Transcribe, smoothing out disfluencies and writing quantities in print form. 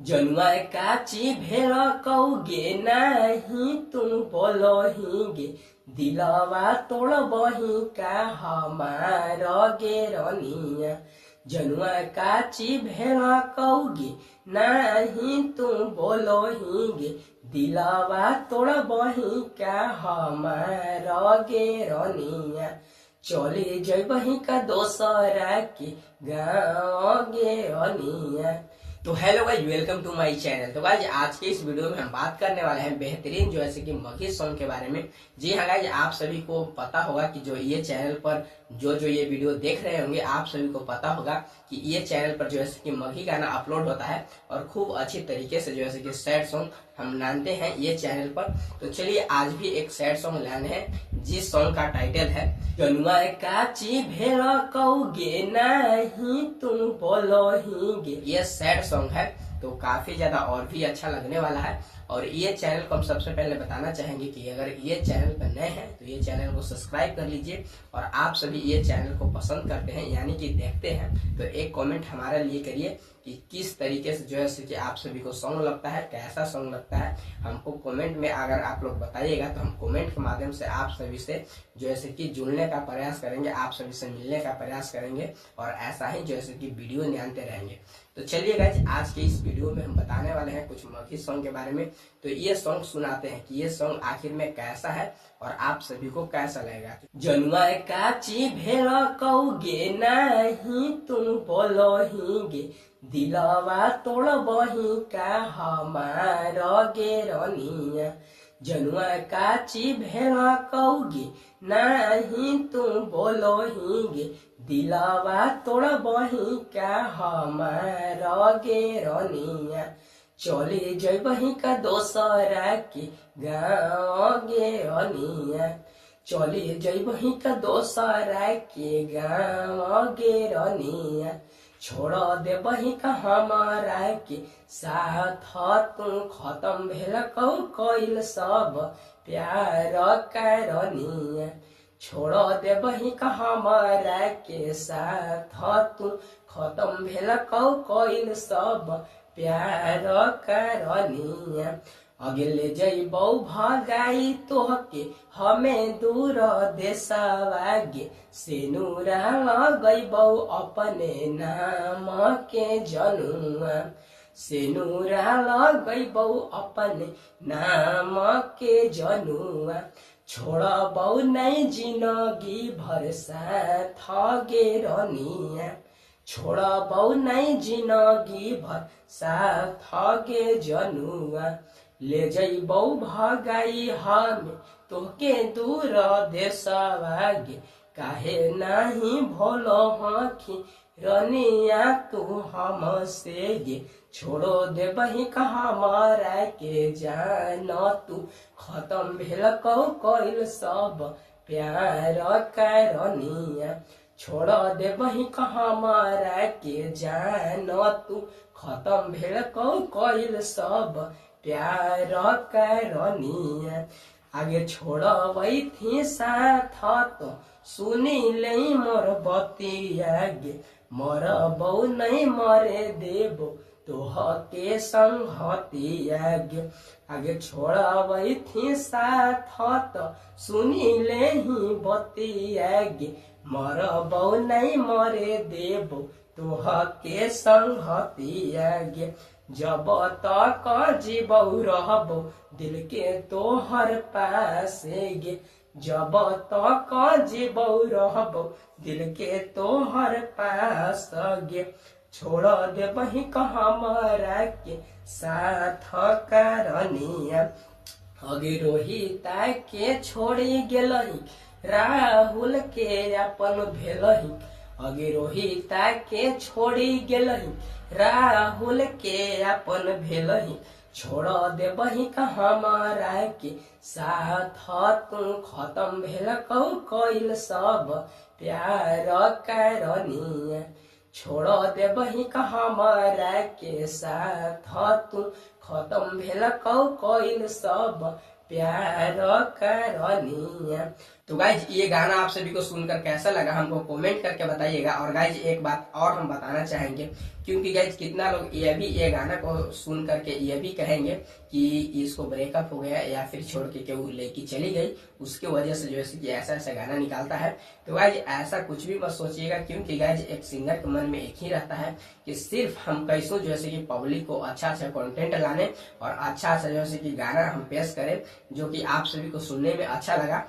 जनुआ काची भेड़ कौगे नाही तुम बोलो गे दिलवा तोड़ बही का हमार गे रनिया। जनुआ काची भेड़ कौगे नाही तुम बोलो गे दिलवा तोड़ बही का हमार गे रनिया। चले जबही का दोसरा के गाँव गे रनिया। तो हेलो गाइस, वेलकम टू माय चैनल। तो गाइस आज के इस वीडियो में हम बात करने वाले हैं बेहतरीन जो है कि मगही सॉन्ग के बारे में। जी हाँ गाइस, आप सभी को पता होगा कि जो ये चैनल पर जो ये वीडियो देख रहे होंगे, आप सभी को पता होगा कि ये चैनल पर जो है कि मगही गाना अपलोड होता है और खूब अच्छी तरीके से जो है कि सैड सॉन्ग हम लाते हैं ये चैनल पर। तो चलिए आज भी एक सैड सॉन्ग लाने हैं जिस सॉन्ग का टाइटल है जनुआ काची भेड़ कौगे नहीं तुम बोलो गे। ये सैड सॉन्ग है तो काफी ज्यादा और भी अच्छा लगने वाला है। और ये चैनल को हम सबसे पहले बताना चाहेंगे कि अगर ये चैनल पर नए हैं तो ये चैनल को सब्सक्राइब कर लीजिए। और आप सभी ये चैनल को पसंद करते हैं यानी कि देखते हैं तो एक कमेंट हमारे लिए करिए कि किस तरीके से जो है कि आप सभी को सॉन्ग लगता है, कैसा सॉन्ग लगता है। हमको कमेंट में अगर आप लोग बताइएगा तो हम कमेंट के माध्यम से आप सभी से जो है कि जुड़ने का प्रयास करेंगे, आप सभी से मिलने का प्रयास करेंगे और ऐसा ही जो है कि वीडियो निकालते रहेंगे। तो चलिए गाइस आज के इस वीडियो में हम बताने वाले हैं कुछ मगही सॉन्ग के बारे में। तो ये सॉन्ग सुनाते हैं कि ये सॉन्ग आखिर में कैसा है और आप सभी को कैसा लगेगा। जनुआ काची भेड़ कौगे नहीं तुम बोलो गे दिलवा तोड़ बही का हमार गे रनिया। जनुआ काची भेड़ कौगे नहीं तुम बोलो गे दिलवा तोड़ बही का हमार गे रनिया। चले जबही का दोसरा के गाँव गे रनिया। चले जबही का दोसरा के गाँव गे रनिया। छोड़ देबही का हमारा के साथ तू खत्म भेल कइल सब प्यार करनिया। छोड़ देबही का हमारा के साथ तू खत्म भेल कइल सब प्यार करनिया। अगले जइबौ भगाई तोहके हमें दूर देशवा गे सेनुरा लगैबौ अपने नाम के जनुआ। सेनुरा लगैबौ अपने नाम के जनुआ। छोड़बौ नहीं जिंदगी भर साथ गे रनिया। छोड़बौ नहीं जिंदगी भर साथ गे जनुआ। ले जइबौ भगाई हमें तोहके दूर देशवा गे काहे नहीं भोलो हखी रनिया तू हमसे गे। छोड़ो देबही का हमारा के जान तू खत्म भेल कइल सब प्यार करनिया। छोड़ देबही का हमारा के जान तू खत्म भेल कइल सब प्यार करनिया। आगे छोड़बै थी साथ तो सुनी ले मोर बतिया गे मरबौ नहीं मरे देबो तोह के संगतिया गे। आगे छोड़बै थी साथ तो सुनी ले ही बतिया गे मरबौ नहीं मरे देबो तोह के संगतिया गे। जब तक जीबौ रहबो दिल के तोहर पास गे। जब तक जीबौ रहबो दिल के तोहर पास गे। छोड़ देबही का हमारा के साथ करनिया। अगे रोहिता के छोड़ी गेलही राहुल के अपन भेलही। अगे रोहिता के छोड़ी गेलही राहुल के अपन भेलही। छोड़ देबही का हमारा के साथ तू खत्म भेल कइल सब प्यार करनिया। छोड़ देबही का हमारा के साथ तू खत्म भेल कइल सब प्यार करनिया। तो गाइज ये गाना आप सभी को सुनकर कैसा लगा हमको कमेंट करके बताइएगा। और गाइज एक बात और हम बताना चाहेंगे, क्योंकि गाइज कितना लोग ये गाना को सुन करके ये भी कहेंगे कि इसको ब्रेकअप हो गया या फिर छोड़ के केहू लेके चली गई, उसकी वजह से जो है कि ऐसा ऐसा गाना निकालता है। तो गाइज ऐसा कुछ भी मत सोचिएगा, क्योंकि गाइज एक सिंगर के मन में एक ही रहता है कि सिर्फ हम कैसों जो है कि पब्लिक को अच्छा अच्छा कंटेंट लाने और अच्छा अच्छा जो है कि गाना हम पेश करें जो कि आप सभी को सुनने में अच्छा लगा।